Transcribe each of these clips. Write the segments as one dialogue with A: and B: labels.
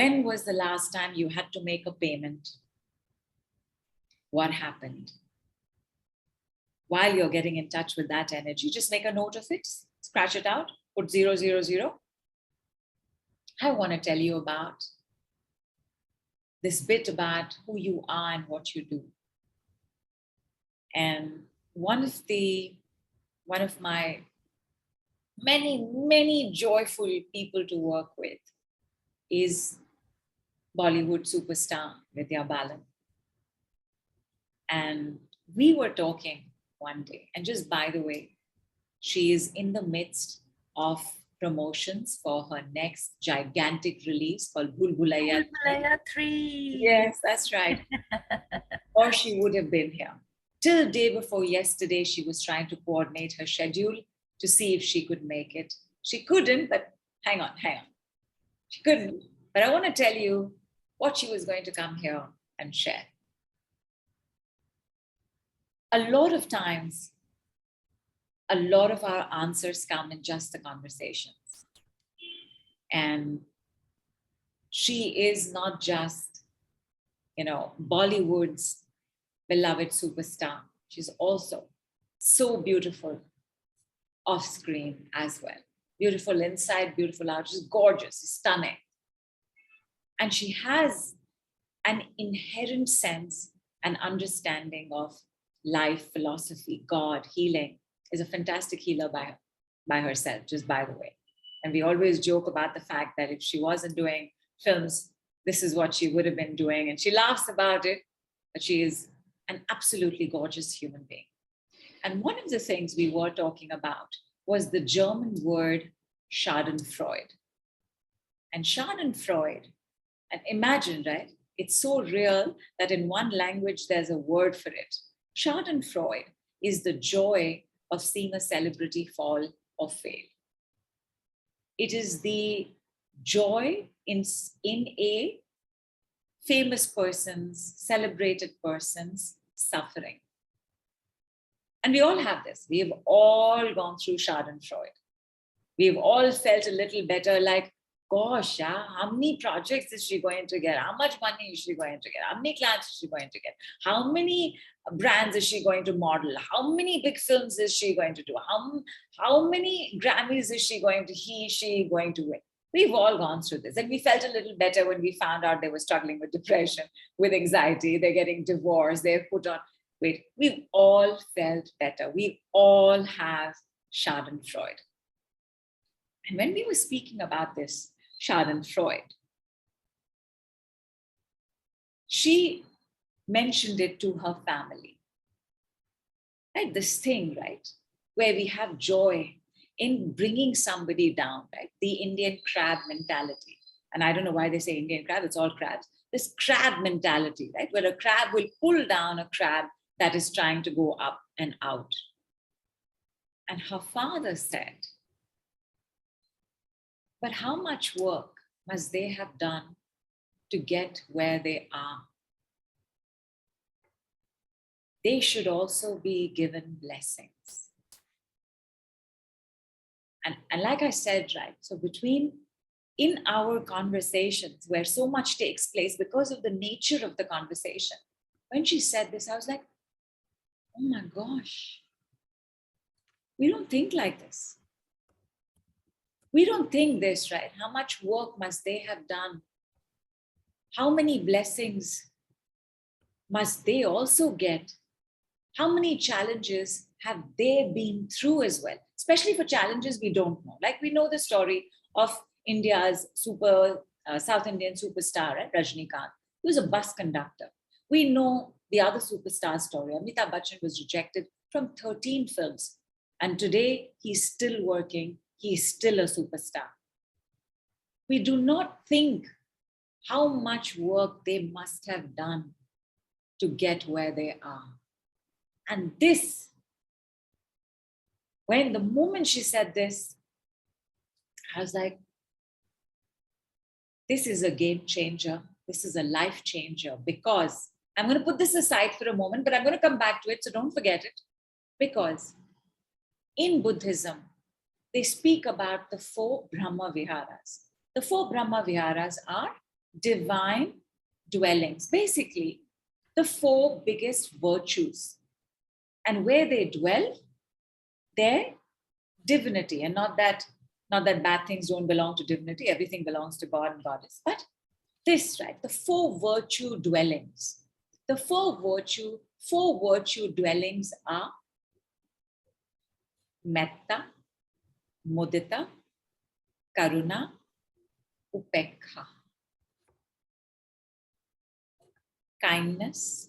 A: When was the last time you had to make a payment? What happened? While you're getting in touch with that energy, just make a note of it, scratch it out, put 000. I want to tell you about this bit about who you are and what you do. And one of my many joyful people to work with is Bollywood superstar Vidya Balan. And we were talking one day, and just by the way, she is in the midst of promotions for her next gigantic release called Bulbulaya
B: 3.
A: Yes, that's right. Or she would have been here. Till day before yesterday, she was trying to coordinate her schedule to see if she could make it. She couldn't, but hang on. She couldn't. But I want to tell you what she was going to come here and share. A lot of times, a lot of our answers come in just the conversations. And she is not just, Bollywood's beloved superstar. She's also so beautiful off screen as well. Beautiful inside, beautiful out, just gorgeous, stunning. And she has an inherent sense and understanding of life, philosophy, God, healing. Is a fantastic healer by herself, just by the way. And we always joke about the fact that if she wasn't doing films, this is what she would have been doing. And she laughs about it, but she is an absolutely gorgeous human being. And one of the things we were talking about was the German word schadenfreude. And schadenfreude, and imagine, right? It's so real that in one language, there's a word for it. Schadenfreude is the joy of seeing a celebrity fall or fail. It is the joy in a famous person's, celebrated person's suffering. And we all have this. We have all gone through schadenfreude. We've all felt a little better, like, gosh, how many projects is she going to get? How much money is she going to get? How many clients is she going to get? How many brands is she going to model? How many big films is she going to do? How many Grammys is she going to win? We've all gone through this. And we felt a little better when we found out they were struggling with depression, with anxiety, they're getting divorced, they're put on. Wait, we've all felt better. We all have schadenfreude. And when we were speaking about this schadenfreude, she mentioned it to her family. Right? This thing, right? Where we have joy in bringing somebody down, right? The Indian crab mentality. And I don't know why they say Indian crab, it's all crabs. This crab mentality, right? Where a crab will pull down a crab that is trying to go up and out. And her father said, but how much work must they have done to get where they are? They should also be given blessings. And like I said, right, so in our conversations where so much takes place because of the nature of the conversation, when she said this, I was like, oh my gosh, we don't think like this. We don't think this, right? How much work must they have done? How many blessings must they also get? How many challenges have they been through as well? Especially for challenges we don't know. Like we know the story of India's South Indian superstar, right? Rajnikant. He was a bus conductor. We know the other superstar story. Amitabh Bachchan was rejected from 13 films. And today he's still working. He's still a superstar. We do not think how much work they must have done to get where they are. And this, when the moment she said this, I was like, this is a game changer. This is a life changer, because I'm going to put this aside for a moment, but I'm going to come back to it. So don't forget it. Because in Buddhism, they speak about the 4 Brahma Viharas. The 4 Brahma Viharas are divine dwellings. Basically, the 4 biggest virtues. And where they dwell, their divinity. And not that bad things don't belong to divinity, everything belongs to God and Goddess. But this, right? The 4 virtue dwellings. The 4 virtue dwellings are metta, mudita, karuna, upekha. Kindness,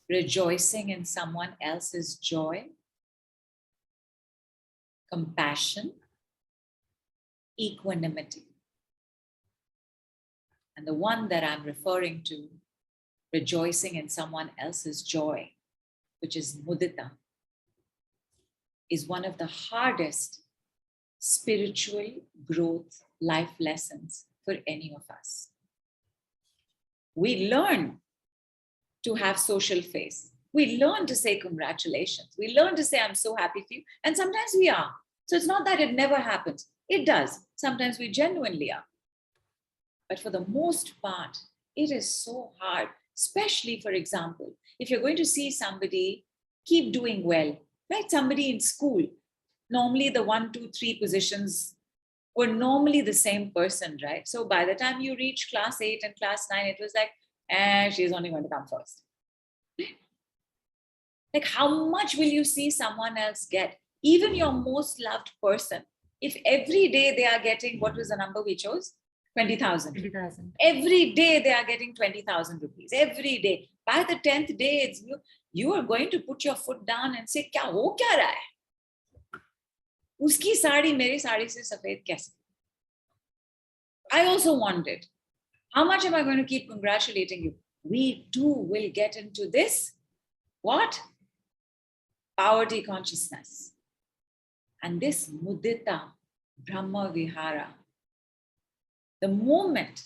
A: rejoicing in someone else's joy, compassion, equanimity. And the one that I'm referring to, rejoicing in someone else's joy, which is mudita, is one of the hardest spiritual growth life lessons for any of us. We learn to have social face. We learn to say congratulations. We learn to say, I'm so happy for you. And sometimes we are. So it's not that it never happens. It does. Sometimes we genuinely are. But for the most part, it is so hard, especially, for example, if you're going to see somebody keep doing well, like somebody in school, normally the 1, 2, 3 positions were normally the same person, right? So by the time you reach class 8 and class 9, it was like, she's only going to come first. Like, how much will you see someone else get? Even your most loved person, if every day they are getting, what was the number we chose? 20,000.
B: 20,000.
A: Every day they are getting 20,000 rupees. Every day. By the 10th day, it's you are going to put your foot down and say, kya ho kya raha hai? Uski sari meri sari se safed kaise? I also want it. How much am I going to keep congratulating you? We too will get into this. What? Poverty consciousness. And this mudita, Brahma Vihara. The moment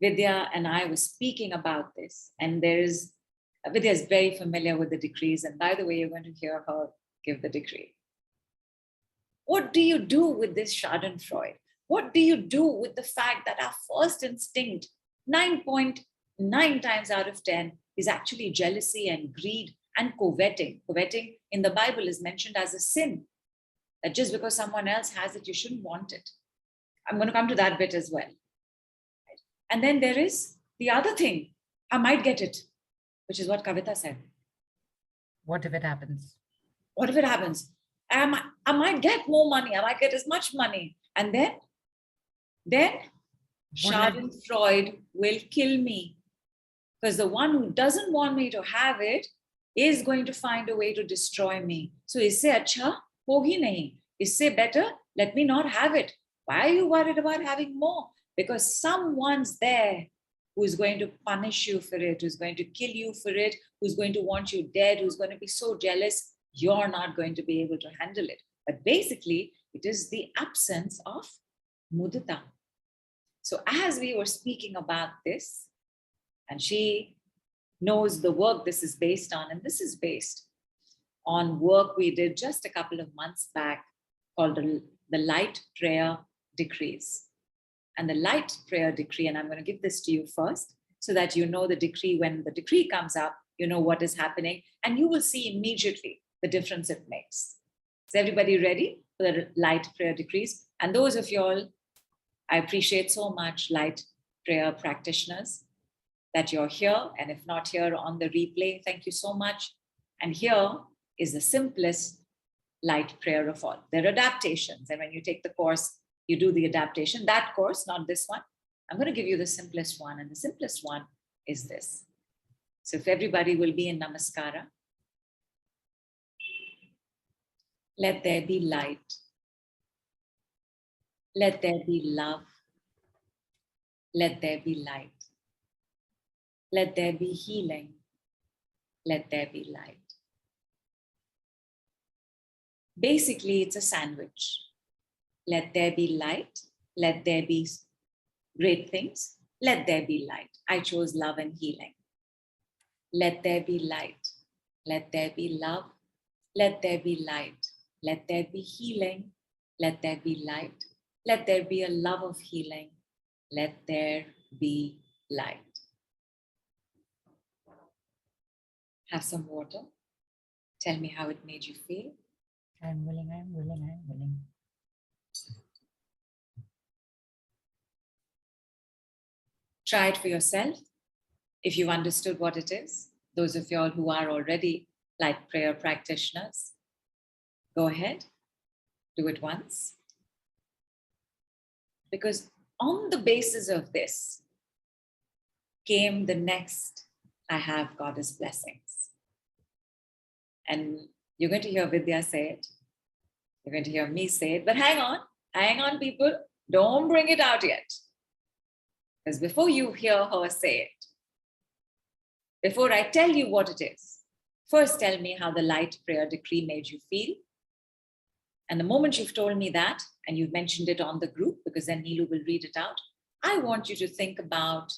A: Vidya and I were speaking about this, and Vidya is very familiar with the decrees, and by the way, you're going to hear her give the decree. What do you do with this schadenfreude? What do you do with the fact that our first instinct, 9.9 times out of 10, is actually jealousy and greed and coveting? Coveting in the Bible is mentioned as a sin, that just because someone else has it, you shouldn't want it. I'm going to come to that bit as well. And then there is the other thing, I might get it, which is what Kavita said.
B: What if it happens?
A: What if it happens? I might get more money. I might get as much money. And then schadenfreude will kill me. Because the one who doesn't want me to have it is going to find a way to destroy me. So isse acha hogi nahi. Isse better, let me not have it. Why are you worried about having more? Because someone's there who is going to punish you for it, who's going to kill you for it, who's going to want you dead, who's going to be so jealous, you're not going to be able to handle it. But basically, it is the absence of mudita. So as we were speaking about this, and she knows the work this is based on, and this is based on work we did just a couple of months back called the Light Prayer Decrees. And the Light Prayer Decree, and I'm going to give this to you first so that you know the decree. When the decree comes up, you know what is happening, and you will see immediately the difference it makes. Is everybody ready for the Light Prayer Decrees? And those of you all, I appreciate so much, Light Prayer practitioners, that you're here, and if not here on the replay, thank you so much. And here is the simplest light prayer of all. There are adaptations, and when you take the course, you do the adaptation. That course, not this one. I'm going to give you the simplest one, and the simplest one is this. So if everybody will be in Namaskara, let there be light. Let there be love. Let there be light. Let there be healing. Let there be light. Basically, it's a sandwich. Let there be light. Let there be great things. Let there be light. I chose love and healing. Let there be light. Let there be love. Let there be light. Let there be healing. Let there be light. Let there be a love of healing. Let there be light. Have some water. Tell me how it made you feel.
B: I'm willing, I'm willing, I'm willing.
A: Try it for yourself if you've understood what it is. Those of y'all who are already light prayer practitioners, go ahead, do it once. Because on the basis of this came the next, I have Goddess blessings. And you're going to hear Vidya say it. You're going to hear me say it. But hang on, people. Don't bring it out yet. Because before you hear her say it, before I tell you what it is, first tell me how the light prayer decree made you feel. And the moment you've told me that, and you've mentioned it on the group, because then Neelu will read it out, I want you to think about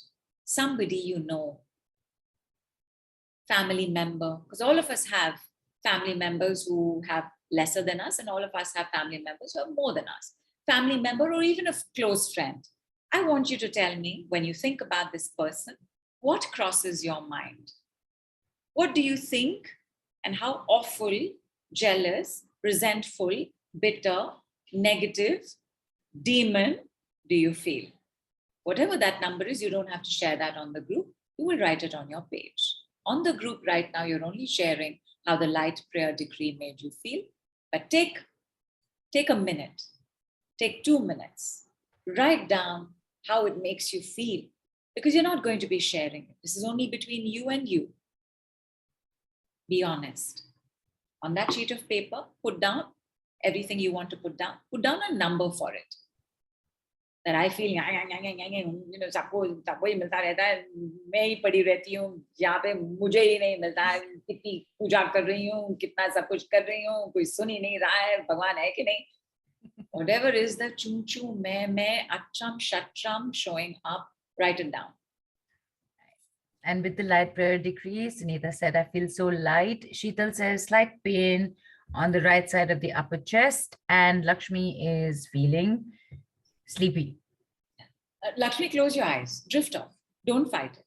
A: somebody you know, family member, because all of us have family members who have lesser than us, and all of us have family members who have more than us. Family member or even a close friend. I want you to tell me, when you think about this person, what crosses your mind? What do you think, and how awful, jealous, resentful, bitter, negative, demon do you feel? Whatever that number is, you don't have to share that on the group. You will write it on your page. On the group right now, you're only sharing how the light prayer decree made you feel. But take a minute, take 2 minutes, write down how it makes you feel, because you're not going to be sharing it. This is only between you and you. Be honest. On that sheet of paper, put down everything you want to put down. Put down a number for it. That I feel, सबको ही मिलता रहता है, मैं ही पड़ी रहती हूँ, यहाँ पे मुझे ही नहीं मिलता है, कितनी पूजा कर रही हूँ, कितना सब कुछ कर रही हूँ, कोई सुन ही नहीं रहा है, भगवान है कि नहीं? Whatever is the chum chum, मैं, acham, shatram showing up, write it down.
B: And with the light prayer decree, Sunita said, I feel so light. Sheetal says, slight pain on the right side of the upper chest. And Lakshmi is feeling sleepy.
A: Lakshmi, close your eyes, drift off, don't fight it.